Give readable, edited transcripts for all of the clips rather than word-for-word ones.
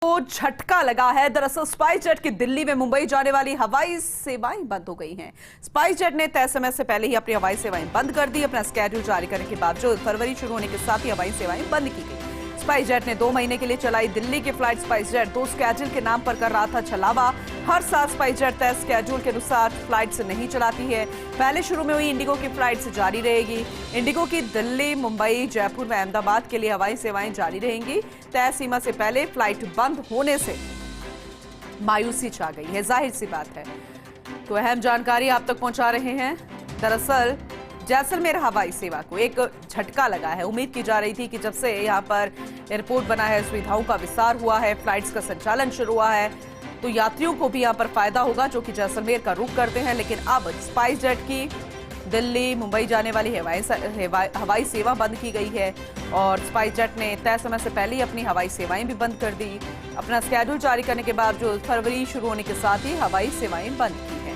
तो झटका लगा है। दरअसल स्पाइस जेट की दिल्ली में मुंबई जाने वाली हवाई सेवाएं बंद हो गई हैं। स्पाइस जेट ने तय समय से पहले ही अपनी हवाई सेवाएं बंद कर दी। अपना स्केड्यूल जारी करने के बावजूद फरवरी शुरू होने के साथ ही हवाई सेवाएं बंद की गई। स्पाइस जेट ने 2 महीने के लिए चलाई दिल्ली की फ्लाइट। स्पाइस जेट 2 स्केड्यूल के नाम पर कर रहा था छलावा। हर साल स्पाइस जेट तय स्केड्यूल के अनुसार फ्लाइट्स नहीं चलाती है। पहले शुरू में हुई इंडिगो की फ्लाइट्स जारी रहेगी। इंडिगो की दिल्ली, मुंबई, जयपुर व अहमदाबाद के लिए हवाई सेवाएं जारी रहेंगी। तय सीमा से पहले फ्लाइट बंद होने से मायूसी छा गई है, जाहिर सी बात है। तो अहम जानकारी आप तक पहुंचा रहे हैं। दरअसल जैसलमेर हवाई सेवा को एक झटका लगा है। उम्मीद की जा रही थी कि जब से यहां पर एयरपोर्ट बना है, सुविधाओं का विस्तार हुआ है, फ्लाइट्स का संचालन शुरू हुआ है, तो यात्रियों को भी यहां पर फायदा होगा जो कि जैसलमेर का रुख करते हैं। लेकिन अब स्पाइस जेट की दिल्ली, मुंबई जाने वाली हवाई सेवा बंद की गई है और स्पाइस जेट ने तय समय से पहले ही अपनी हवाई सेवाएं भी बंद कर दी। अपना स्केड्यूल जारी करने के बावजूद फरवरी शुरू होने के साथ ही हवाई सेवाएं बंद की हैं।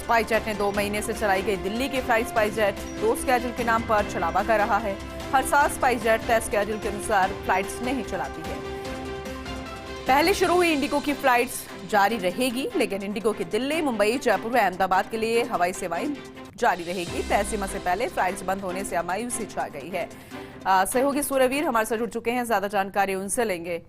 स्पाइस जेट ने 2 महीने से चलाई गई दिल्ली की फ्लाइट स्पाइस जेट 2 स्केड्यूल के नाम पर छलावा कर रहा है। हर साल स्पाइस जेट तय स्केड्यूल के अनुसार फ्लाइट्स नहीं चलाती है। पहले शुरू हुई इंडिगो की फ्लाइट्स जारी रहेगी, लेकिन इंडिगो की दिल्ली, मुंबई, जयपुर व अहमदाबाद के लिए हवाई सेवाएं जारी रहेगी। तय सीमा से पहले फ्लाइट्स बंद होने से मायूसी छा गई है। सहयोगी सूर्यवीर हमारे साथ जुड़ चुके हैं, ज्यादा जानकारी उनसे लेंगे।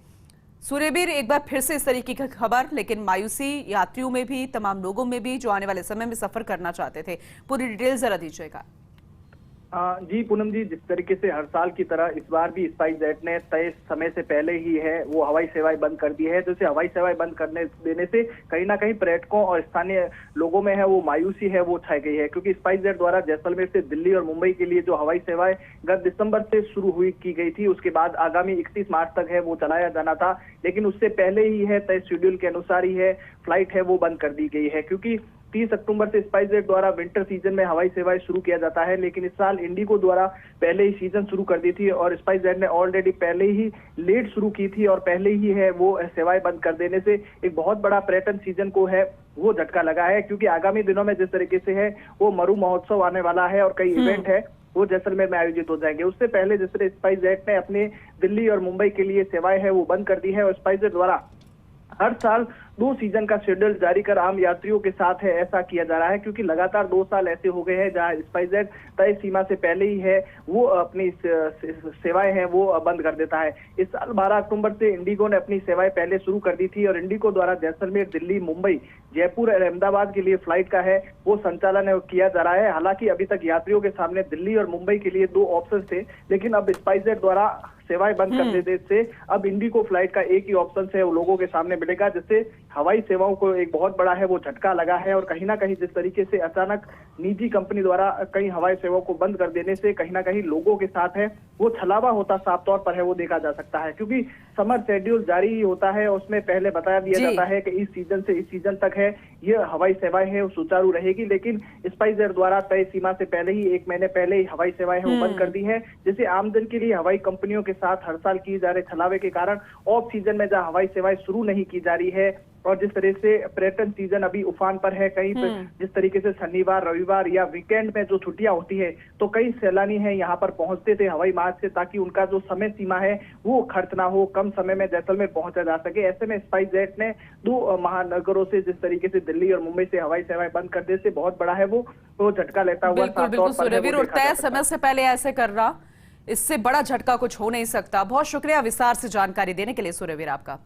सूर्यवीर, एक बार फिर से इस तरीके की खबर, लेकिन मायूसी यात्रियों में भी, तमाम लोगों में भी जो आने वाले समय में सफर करना चाहते थे। पूरी डिटेल जरा दीजिएगा। जी पूनम जी, जिस तरीके से हर साल की तरह इस बार भी स्पाइस जेट ने तय समय से पहले ही है वो हवाई सेवाएं बंद कर दी है। तो इसे हवाई सेवाएं बंद करने देने से कहीं ना कहीं पर्यटकों और स्थानीय लोगों में है वो मायूसी है वो छाई गई है, क्योंकि स्पाइस जेट द्वारा जैसलमेर से दिल्ली और मुंबई के लिए जो हवाई सेवाएं गत दिसंबर से शुरू की गई थी, उसके बाद आगामी 31 मार्च तक है वो चलाया जाना था, लेकिन उससे पहले ही है तय शेड्यूल के अनुसार ही है फ्लाइट है वो बंद कर दी गई है। क्योंकि 30 अक्टूबर से स्पाइस जेट द्वारा विंटर सीजन में हवाई सेवाएं शुरू किया जाता है, लेकिन इस साल इंडिगो द्वारा पहले ही सीजन शुरू कर दी थी और स्पाइस जेट ने ऑलरेडी पहले ही लेट शुरू की थी और पहले ही है वो सेवाएं बंद कर देने से एक बहुत बड़ा पर्यटन सीजन को है वो झटका लगा है। क्योंकि आगामी दिनों में जिस तरीके से है वो मरु महोत्सव आने वाला है और कई इवेंट है वो जैसलमेर में आयोजित हो जाएंगे। उससे पहले जिस तरह स्पाइस जेट ने अपने दिल्ली और मुंबई के लिए सेवाएं है वो बंद कर दी है और स्पाइस जेट द्वारा हर साल 2 सीजन का शेड्यूल जारी कर आम यात्रियों के साथ है ऐसा किया जा रहा है। क्योंकि लगातार 2 साल ऐसे हो गए हैं जहां स्पाइस जेट तय सीमा से पहले ही है वो अपनी सेवाएं हैं वो बंद कर देता है। इस साल 12 अक्टूबर से इंडिगो ने अपनी सेवाएं पहले शुरू कर दी थी और इंडिगो द्वारा जैसलमेर, दिल्ली, मुंबई, जयपुर और अहमदाबाद के लिए फ्लाइट का है वो संचालन किया जा रहा है। हालांकि अभी तक यात्रियों के सामने दिल्ली और मुंबई के लिए 2 ऑप्शन थे, लेकिन अब स्पाइस जेट द्वारा सेवाएं बंद कर देने से अब इंडिगो फ्लाइट का एक ही ऑप्शन है वो लोगों के सामने मिलेगा, जिससे हवाई सेवाओं को एक बहुत बड़ा है वो झटका लगा है। और कहीं ना कहीं जिस तरीके से अचानक निजी कंपनी द्वारा कई हवाई सेवाओं को बंद कर देने से कहीं ना कहीं लोगों के साथ है वो छलावा होता साफ तौर पर है वो देखा जा सकता है। क्योंकि समर शेड्यूल जारी होता है, उसमें पहले बताया दिया जाता है कि इस सीजन से इस सीजन तक है ये हवाई सेवाएं है वो सुचारू रहेगी, लेकिन स्पाइस जेट द्वारा तय सीमा से पहले ही 1 महीने पहले ही हवाई सेवाएं है वो बंद कर दी है। जिसे आमजन के लिए हवाई कंपनियों के साथ हर साल किए जा रहे छलावे के कारण ऑफ सीजन में जहां हवाई सेवाएं शुरू नहीं की जा रही है और जिस तरह से पर्यटन सीजन अभी उफान पर है, कहीं पर जिस तरीके से शनिवार, रविवार या वीकेंड में जो छुट्टियां होती है तो कई सैलानी हैं यहाँ पर पहुंचते थे हवाई मार्ग से, ताकि उनका जो समय सीमा है वो खर्च ना हो, कम समय में जैसलमेर पहुंचा जा सके। ऐसे में स्पाइस जेट ने 2 महानगरों से जिस तरीके से दिल्ली और मुंबई से हवाई सेवाएं बंद कर देने से बहुत बड़ा है वो झटका लेता हुआ बिल्कुल सूर्यवीर, और तय समय से पहले ऐसे कर रहा, इससे बड़ा झटका कुछ हो नहीं सकता। बहुत शुक्रिया विस्तार से जानकारी देने के लिए सूर्यवीर आपका।